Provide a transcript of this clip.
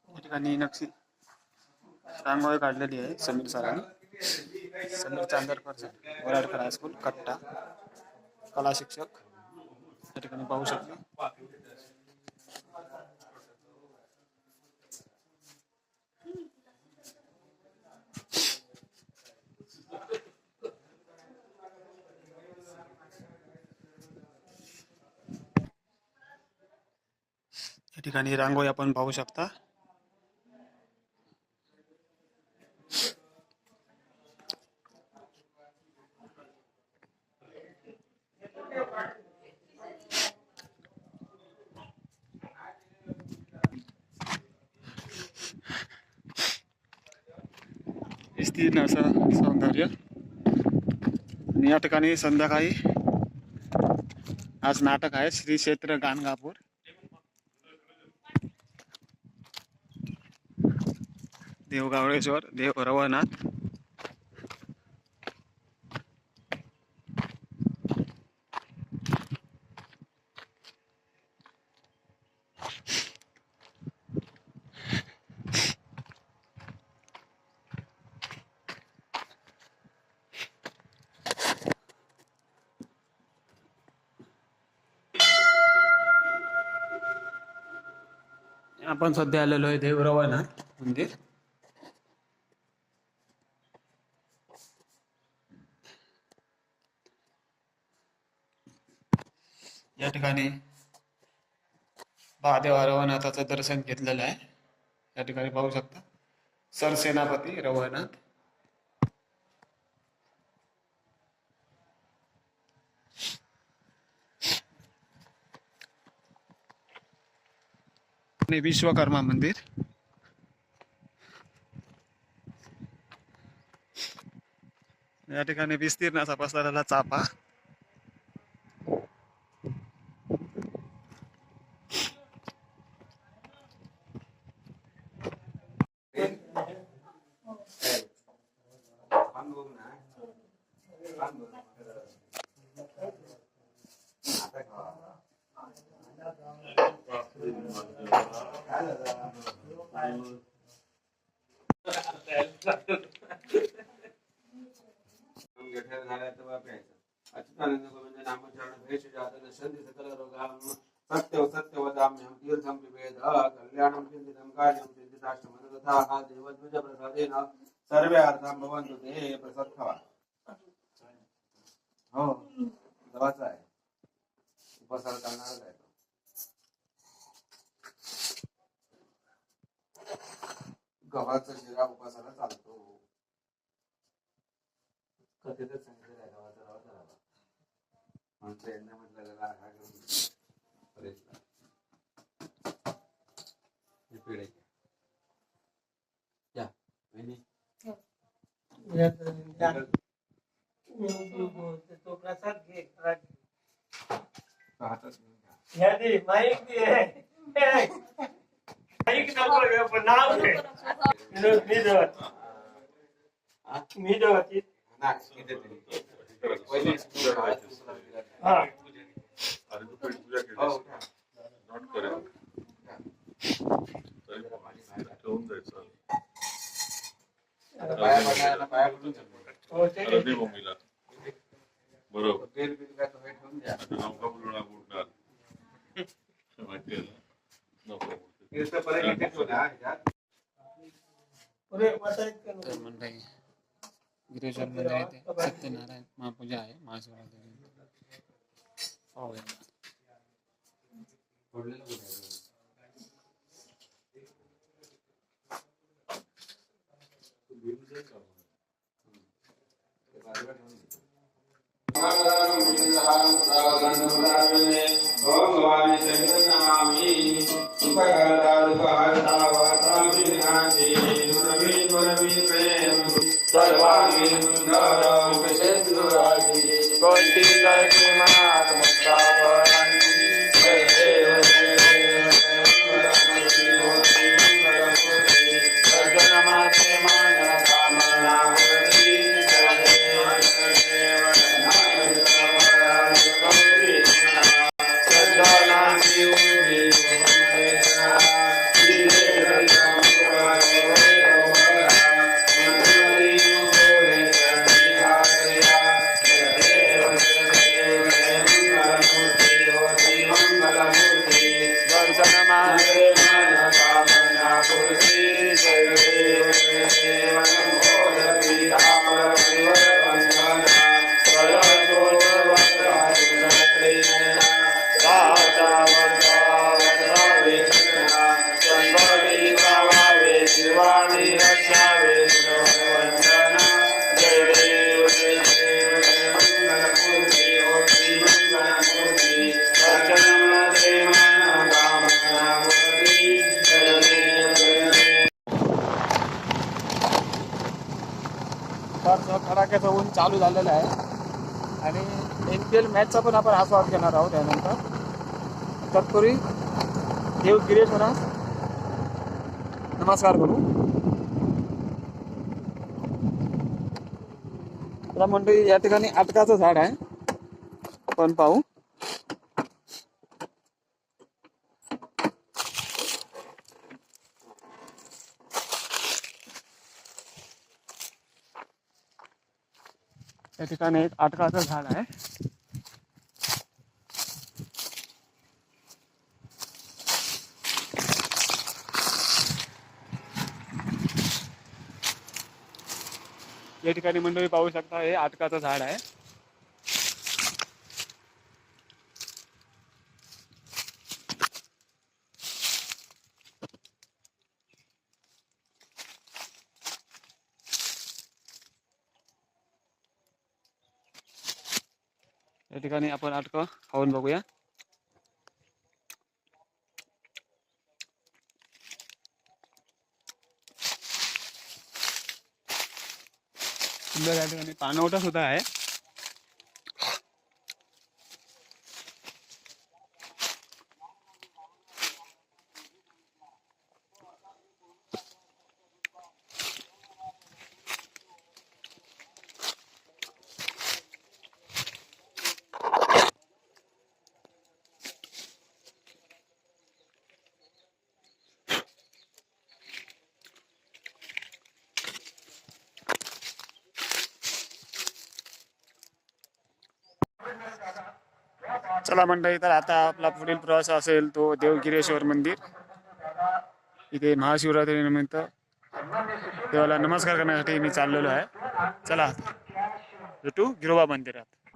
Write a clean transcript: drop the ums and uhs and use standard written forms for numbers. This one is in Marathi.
ठिकाणी नक्षी रांगोळी काढलेली आहे समीर सरांनी. समीर चांदरकरचा वराडकर हायस्कूल कट्टा कला शिक्षक या ठिकाणी पाहू शकता. या ठिकाणी रांगोळी आपण पाहू शकता. विस्तीर्ण असं सौंदर्य. या ठिकाणी संध्याकाळी आज नाटक आहे श्री क्षेत्र गाणगापूर. देवगावळेश्वर देव रवळनाथ. आपण सध्या आलेलो आहे देव रवळनाथ मंदिर. या ठिकाणी महादेव रवळनाथाचं दर्शन घेतलेलं आहे. या ठिकाणी पाहू शकता सरसेनापती रवळनाथ. आणि विश्वकर्मा मंदिर. या ठिकाणी विस्तीर्ण असा पसरलेला चाफा. सत्यवदाम्यं तीर्थं पिबेद कल्याणं चिन्तितं कार्यं चिन्तिताष्टमं तथा देवद्विज प्रसादेन सर्वे अर्थां भवन्तु ते प्रसत्तवा. हो देवाचा आहे उपासना करणारच आहे. गव्हाचा शिरा उपासाला चालतो. कधीतच सांगितलं आहे गव्हाचा रवा करावा म्हणून यांना म्हटलं जरा हा घेऊन पिढे या तो प्रसाद घे हातात या दे माईक दे माईक नको रे पण नाव घे मी देवत नाही देते पहिले हां अरे तू पेट पूजा केलीस नॉट करेक्ट ठेवून जायचं पाया पडून हो ते हळदी भूमीला बरोबर तेल बिल काय तुम्ही ठेवून द्या. आता नौका बुडवणार बुडणार माहिती आहे ना नौका बुडते तीर्थ परत इथे ठेवला ह्याच्यात पुरे वाटायत कर तर मंडळी गिरीश्वर मंदिर येथे सत्यनारायण महापूजा आहे महाशिवरात्री. पाहूया. पडलेलं कुठे भगवान शंकर नमामि सुखकर्ता दुःखहर्ता वातां विघ्नान्ति दुर्वी दुर्वी प्रेम सर्वांगी सुंदरं विशेषुराजी कोटि जय मात मुक्तापरायण जय देव जय देव सर्जनमाते मान कामना वरदी जय देव चालू झालेला आहे आणि NPL मॅचचा पण आपण आस्वाद घेणार आहोत त्यानंतर. तत्पूर्वी देव गिरेश्वरास नमस्कार करू. तर मंडळी या ठिकाणी आटकाचं झाड आहे, आपण पाहू. या ठिकाणी एक आटकाचं झाड आहे. या ठिकाणी मंडळी पाहू शकता, हे आटकाचं झाड आहे. या ठिकाणी आपण आटकं खाऊन बघूया. सुंदर या ठिकाणी पाणवठा सुद्धा आहे. चला मंडळी, तर आता आपला पुढील प्रवास असेल तो देवगिरेश्वर मंदिर. इथे महाशिवरात्रीनिमित्त देवाला नमस्कार करण्यासाठी मी चाललेलो आहे. चला भेटू गिरोबा मंदिरात.